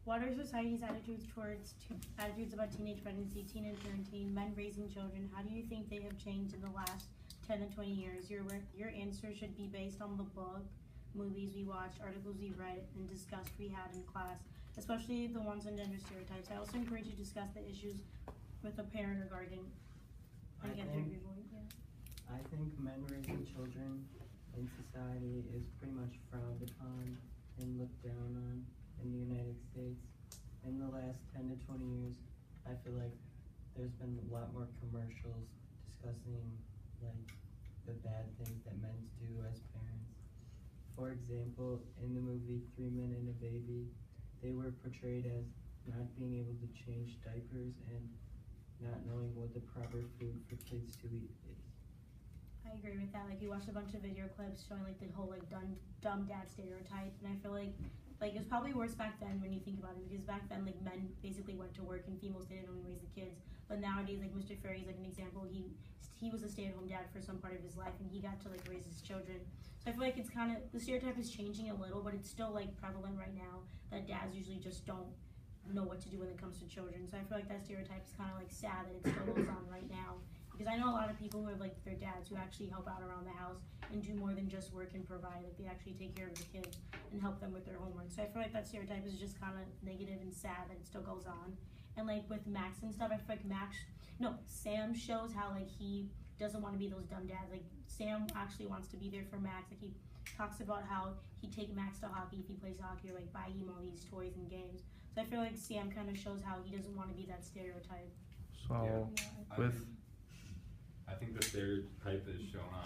What are society's attitudes about teenage pregnancy, teenage parenting, men raising children? How do you think they have changed in the last 10 to 20 years? Your answer should be based on the book, movies we watched, articles we read, and discussed we had in class, especially the ones on gender stereotypes. I also encourage you to discuss the issues with a parent or guardian. I think men raising children in society is pretty much frowned upon and looked down on in the United States. In the last 10 to 20 years, I feel like there's been a lot more commercials discussing like the bad things that men do as parents. For example, in the movie 3 Men and a Baby, they were portrayed as not being able to change diapers and not knowing what the proper food for kids to eat is. I agree with that. Like, we watched a bunch of video clips showing like the whole like dumb dad stereotype, and I feel like it was probably worse back then when you think about it, because back then like men basically went to work and females didn't only raise the kids. But nowadays, like Mr. Ferry is like an example. He was a stay-at-home dad for some part of his life, and he got to like raise his children. So I feel like it's kind of, the stereotype is changing a little, but it's still like prevalent right now that dads usually just don't know what to do when it comes to children. So I feel like that stereotype is kind of like sad that it still goes on right now. Because I know a lot of people who have like their dads who actually help out around the house and do more than just work and provide. Like, they actually take care of the kids and help them with their homework. So I feel like that stereotype is just kind of negative and sad that it still goes on. And like with Max and stuff, I feel like Sam shows how like he doesn't want to be those dumb dads. Like, Sam actually wants to be there for Max. Like, he talks about how he'd take Max to hockey if he plays hockey, or like buy him all these toys and games. So I feel like Sam kind of shows how he doesn't want to be that stereotype. So I think the stereotype is shown on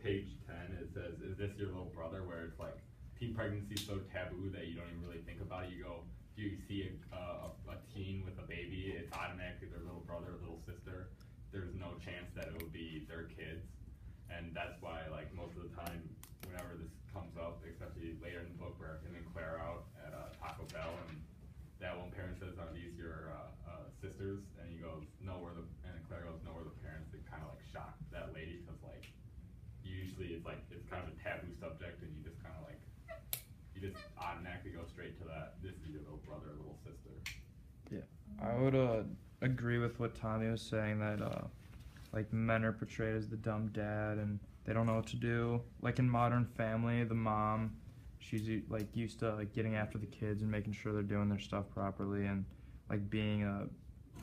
page 10. It says, "Is this your little brother?" Where it's like teen pregnancy is so taboo that you don't even really think about it. You go, do you see a teen with a baby? It's automatically their little brother or little sister. There's no chance that it would be their kids, and that's why like most of the time, whenever this comes up, especially later in the book where him and Claire are out at Taco Bell, and that one parent says, "Are these your sisters?" And he goes, "No, we're the," and Claire goes, "No, we're the parents." It kind of like shocked that lady, because like usually it's kind of a taboo subject, and you just kind of like, you just automatically go straight to that. This is your little brother or little sister. Yeah, I would agree with what Tommy was saying, that like men are portrayed as the dumb dad and they don't know what to do. Like in Modern Family, the mom, she's like used to like getting after the kids and making sure they're doing their stuff properly and like being a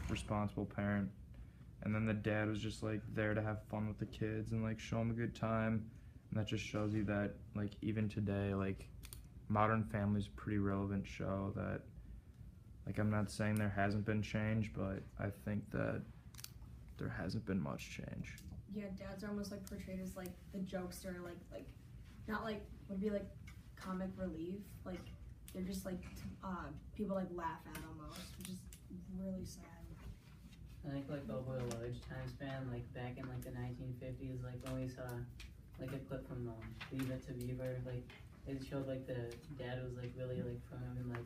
responsible parent. And then the dad was just like there to have fun with the kids and like show them a good time. And that just shows you that like even today, like Modern Family is a pretty relevant show. That like, I'm not saying there hasn't been change, but I think that there hasn't been much change. Yeah, dads are almost like portrayed as like the jokester, like not like would be like comic relief. Like, they're just like people like laugh at almost, which is really sad. I think like over a large time span, like back in like the 1950s, like when we saw like a clip from Leave It to Beaver, like it showed like the dad was like really like firm and like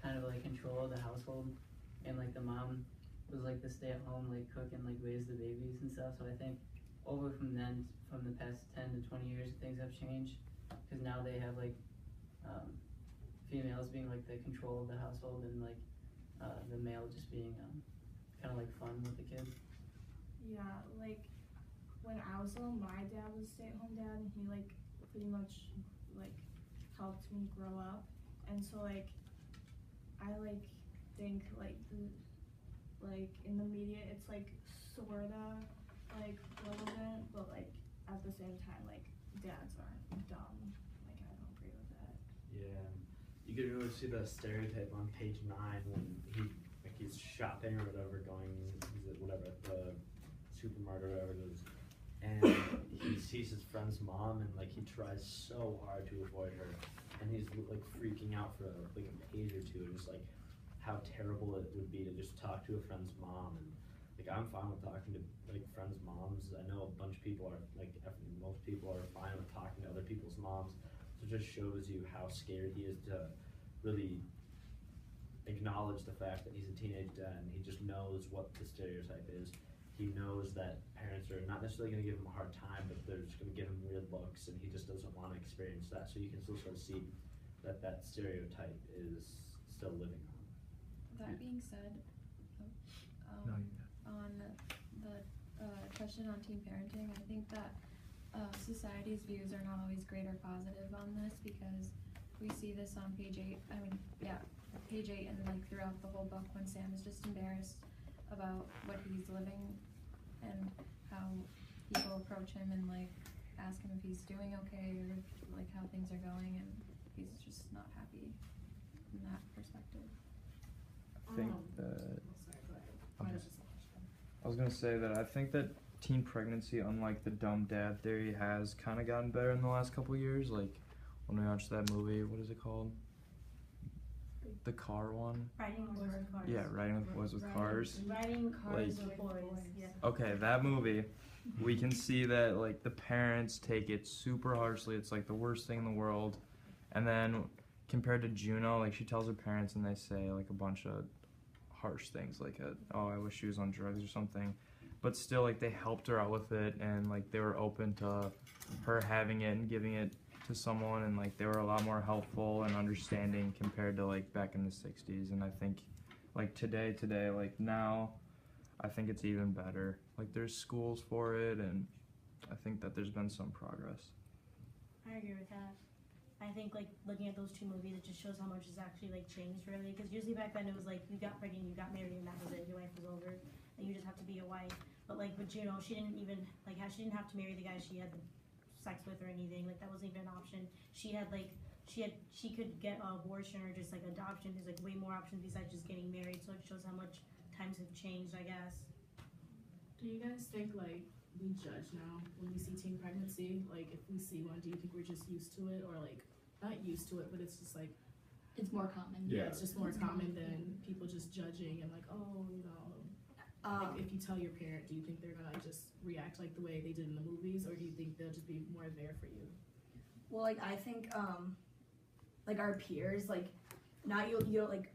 kind of like control of the household, and like the mom was like the stay at home, like cook and like raise the babies and stuff. So I think over from the past 10 to 20 years, things have changed, because now they have like females being like the control of the household, and like the male just being kind of like fun with the kids. Yeah, like when I was little, my dad was a stay-at-home dad, and he like pretty much like helped me grow up. And so like I like think like in the media it's like sorta like relevant, but like at the same time like dads aren't dumb. Like, I don't agree with that. Yeah, you could really see the stereotype on page 9 when he's shopping or whatever, going at the supermarket or whatever it is, and he sees his friend's mom, and like he tries so hard to avoid her, and he's like freaking out for like a page or two, and just like how terrible it would be to just talk to a friend's mom. And like, I'm fine with talking to like friends' moms. I know a bunch of people are like, most people are fine with talking to other people's moms. So it just shows you how scared he is to really acknowledge the fact that he's a teenage dad, and he just knows what the stereotype is. He knows that parents are not necessarily going to give him a hard time, but they're just going to give him weird looks, and he just doesn't want to experience that. So you can still sort of see that that stereotype is still living on. That being said, No, on the question on teen parenting, I think that society's views are not always great or positive on this, because we see this on page 8. Page 8 and like throughout the whole book, when Sam is just embarrassed about what he's living and how people approach him and like ask him if he's doing okay or like how things are going, and he's just not happy from that perspective. I think that Sorry, go ahead. Okay. Mine was just a question. I was gonna say that I think that teen pregnancy, unlike the dumb dad theory, has kind of gotten better in the last couple of years. Like when we watched that movie, what is it called? The car one. Riding boys with cars. Yeah, riding with boys with cars. Riding cars Like- with boys. Yeah. Okay, that movie, we can see that like the parents take it super harshly. It's like the worst thing in the world. And then compared to Juno, like she tells her parents and they say like a bunch of harsh things, like oh, I wish she was on drugs or something. But still, like they helped her out with it, and like they were open to her having it and giving it to someone, and like they were a lot more helpful and understanding compared to like back in the 60s. And I think like today like now, I think it's even better. Like there's schools for it, and I think that there's been some progress. I agree with that. I think like looking at those two movies, it just shows how much has actually like changed really. Because usually back then it was like you got pregnant, you got married, and that was it. Your life was over, and you just have to be a wife. But like with Juno, she didn't even she didn't have to marry the guy she had sex with or anything. Like that wasn't even an option. She could get an abortion or just like adoption. There's like way more options besides just getting married. So it shows how much times have changed, I guess. Do you guys think like we judge now when we see teen pregnancy? Like if we see one, do you think we're just used to it, or like not used to it, but it's just like It's more common. it's just more common than people just judging and like, oh, you know. Like if you tell your parent, do you think they're gonna just react like the way they did in the movies, or do you think they'll just be more there for you? Well, like I think like our peers, like not you know, like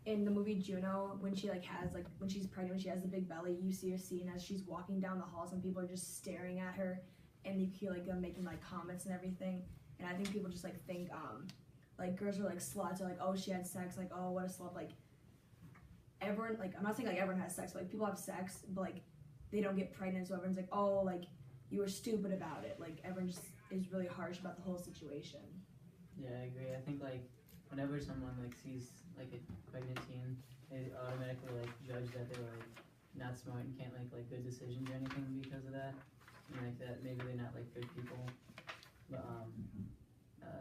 in the movie Juno, when she like has like when she's pregnant, when she has the big belly, you see her scene as she's walking down the halls and people are just staring at her, and you hear like them making like comments and everything. And I think people just like think like girls are like sluts, or like, oh, she had sex, like, oh, what a slut. Like everyone, like I'm not saying like everyone has sex, but like people have sex, but like they don't get pregnant, so everyone's like, oh, like you were stupid about it. Like everyone just is really harsh about the whole situation. Yeah, I agree. I think like whenever someone like sees like a pregnant teen, they automatically like judge that they're like not smart and can't make like good decisions or anything because of that. And like that maybe they're not like good people, but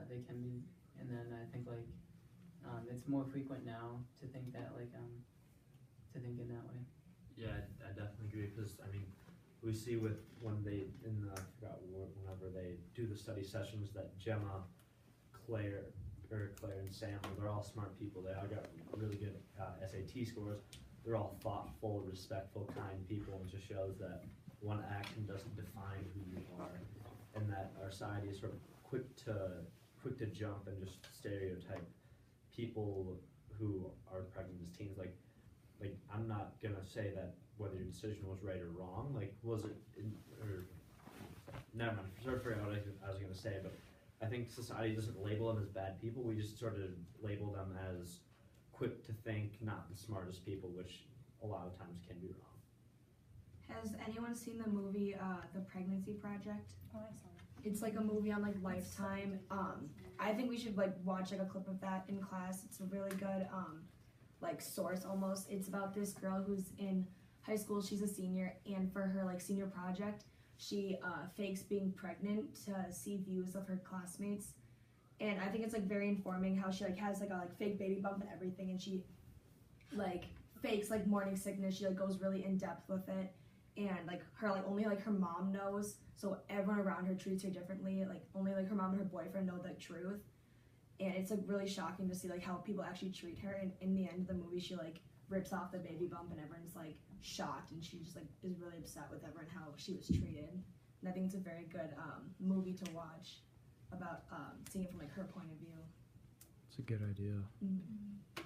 they can be. And then I think like it's more frequent now to think that like to think in that way. Yeah, I definitely agree, because I mean, we see with when they whenever they do the study sessions that Gemma, Claire and Sam, they're all smart people. They all got really good SAT scores. They're all thoughtful, respectful, kind people, and just shows that one action doesn't define who you are, and that our society is sort of quick to jump and just stereotype people who are pregnant as teens. Like I'm not gonna say that whether your decision was right or wrong. Like was it? Never mind. Sorry for what I was gonna say, but I think society doesn't label them as bad people. We just sort of label them as quick to think, not the smartest people, which a lot of times can be wrong. Has anyone seen the movie The Pregnancy Project? Oh, I saw that. It's like a movie on like Lifetime. I think we should like watch like a clip of that in class. It's a really good like source almost. It's about this girl who's in high school. She's a senior, and for her like senior project, she fakes being pregnant to see views of her classmates. And I think it's like very informing how she like has like a like fake baby bump and everything, and she like fakes like morning sickness. She like goes really in depth with it, and like her like only like her mom knows, so everyone around her treats her differently. Like only like her mom and her boyfriend know the truth, and it's like really shocking to see like how people actually treat her. And in the end of the movie, she like rips off the baby bump, and everyone's like shocked, and she just like is really upset with everyone how she was treated. And I think it's a very good movie to watch about seeing it from like her point of view. It's a good idea. Mm-hmm.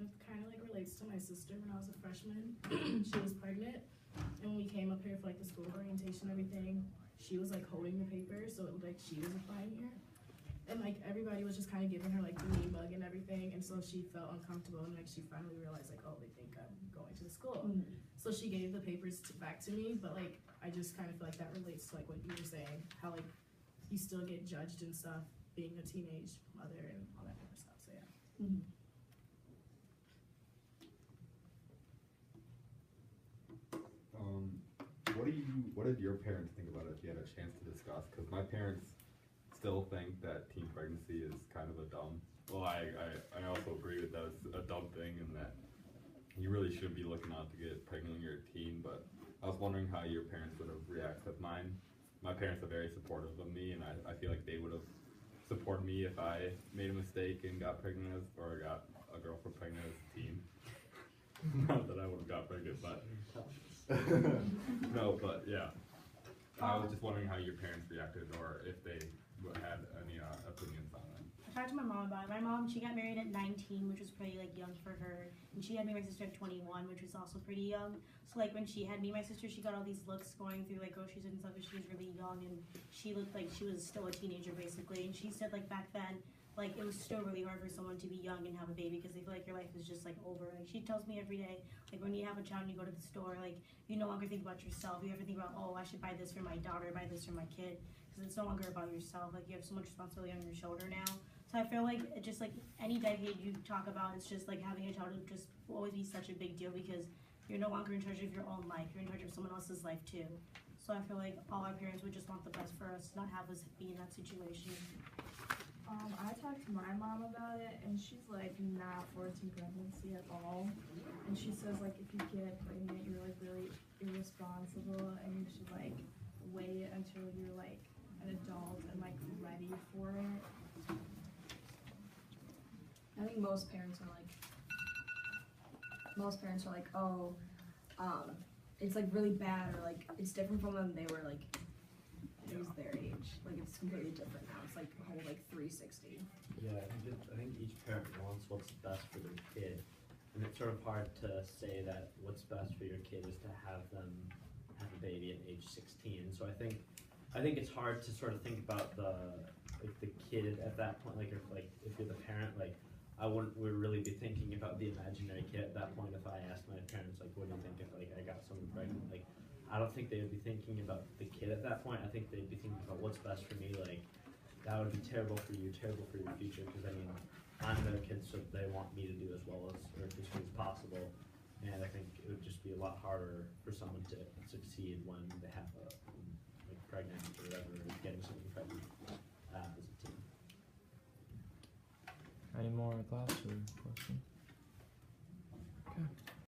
It kind of like relates to my sister when I was a freshman. She was pregnant, and when we came up here for like the school orientation and everything, she was like holding the paper, so it looked like she was applying here. and like everybody was just kind of giving her like the mean mug and everything, and so she felt uncomfortable, and like she finally realized like, oh, they think I'm going to the school. So she gave the papers back to me, but like I just kind of feel like that relates to like what you were saying, how like you still get judged and stuff being a teenage mother and all that kind of stuff. So yeah. What did your parents think about it if you had a chance to discuss? Because my parents still think that teen pregnancy is kind of a dumb. Well, I also agree with that. It's a dumb thing, and that you really shouldn't be looking out to get pregnant when you're a teen. But I was wondering how your parents would have reacted. Because my parents are very supportive of me, and I feel like they would have supported me if I made a mistake and got pregnant or got a girlfriend pregnant as a teen. Not that I would have got pregnant, but no, but yeah. I was just wondering how your parents reacted, or if they had any opinions on it. I talked to my mom about it. My mom, she got married at 19, which was pretty like young for her, and she had me and my sister at 21, which was also pretty young. So like when she had me and my sister, she got all these looks going through like groceries and stuff, because she was really young and she looked like she was still a teenager basically. And she said like back then, like it was still really hard for someone to be young and have a baby, because they feel like your life is just like over. Like she tells me every day, like when you have a child and you go to the store, like you no longer think about yourself. You ever think about, oh, I should buy this for my daughter, buy this for my kid, because it's no longer about yourself. Like you have so much responsibility on your shoulder now. So I feel like it just like any decade you talk about, it's just like having a child will just always be such a big deal, because you're no longer in charge of your own life. You're in charge of someone else's life too. So I feel like all our parents would just want the best for us, not have us be in that situation. I talked to my mom about it, and she's like not for teen pregnancy at all. And she says like if you get pregnant, you're like really irresponsible, and you should like wait until you're like an adult and like ready for it. I think most parents are like, oh, it's like really bad, or like it's different from when they were like it was their age. Like it's completely different now. It's like a whole like 360. Yeah, I think each parent wants what's best for their kid, and it's sort of hard to say that what's best for your kid is to have them have a baby at age 16. So I think it's hard to sort of think about the kid at that point. Like if you're the parent, like would really be thinking about the imaginary kid at that point. If I asked my parents like, what do you think if like I got someone pregnant? Like I don't think they would be thinking about the kid at that point. I think they'd be thinking about what's best for me. Like that would be terrible for you, terrible for your future, because I mean, I'm their kid, so they want me to do as well as possible. And I think it would just be a lot harder for someone to succeed when they have like pregnant or whatever, getting someone pregnant as a teen. Any more thoughts or questions?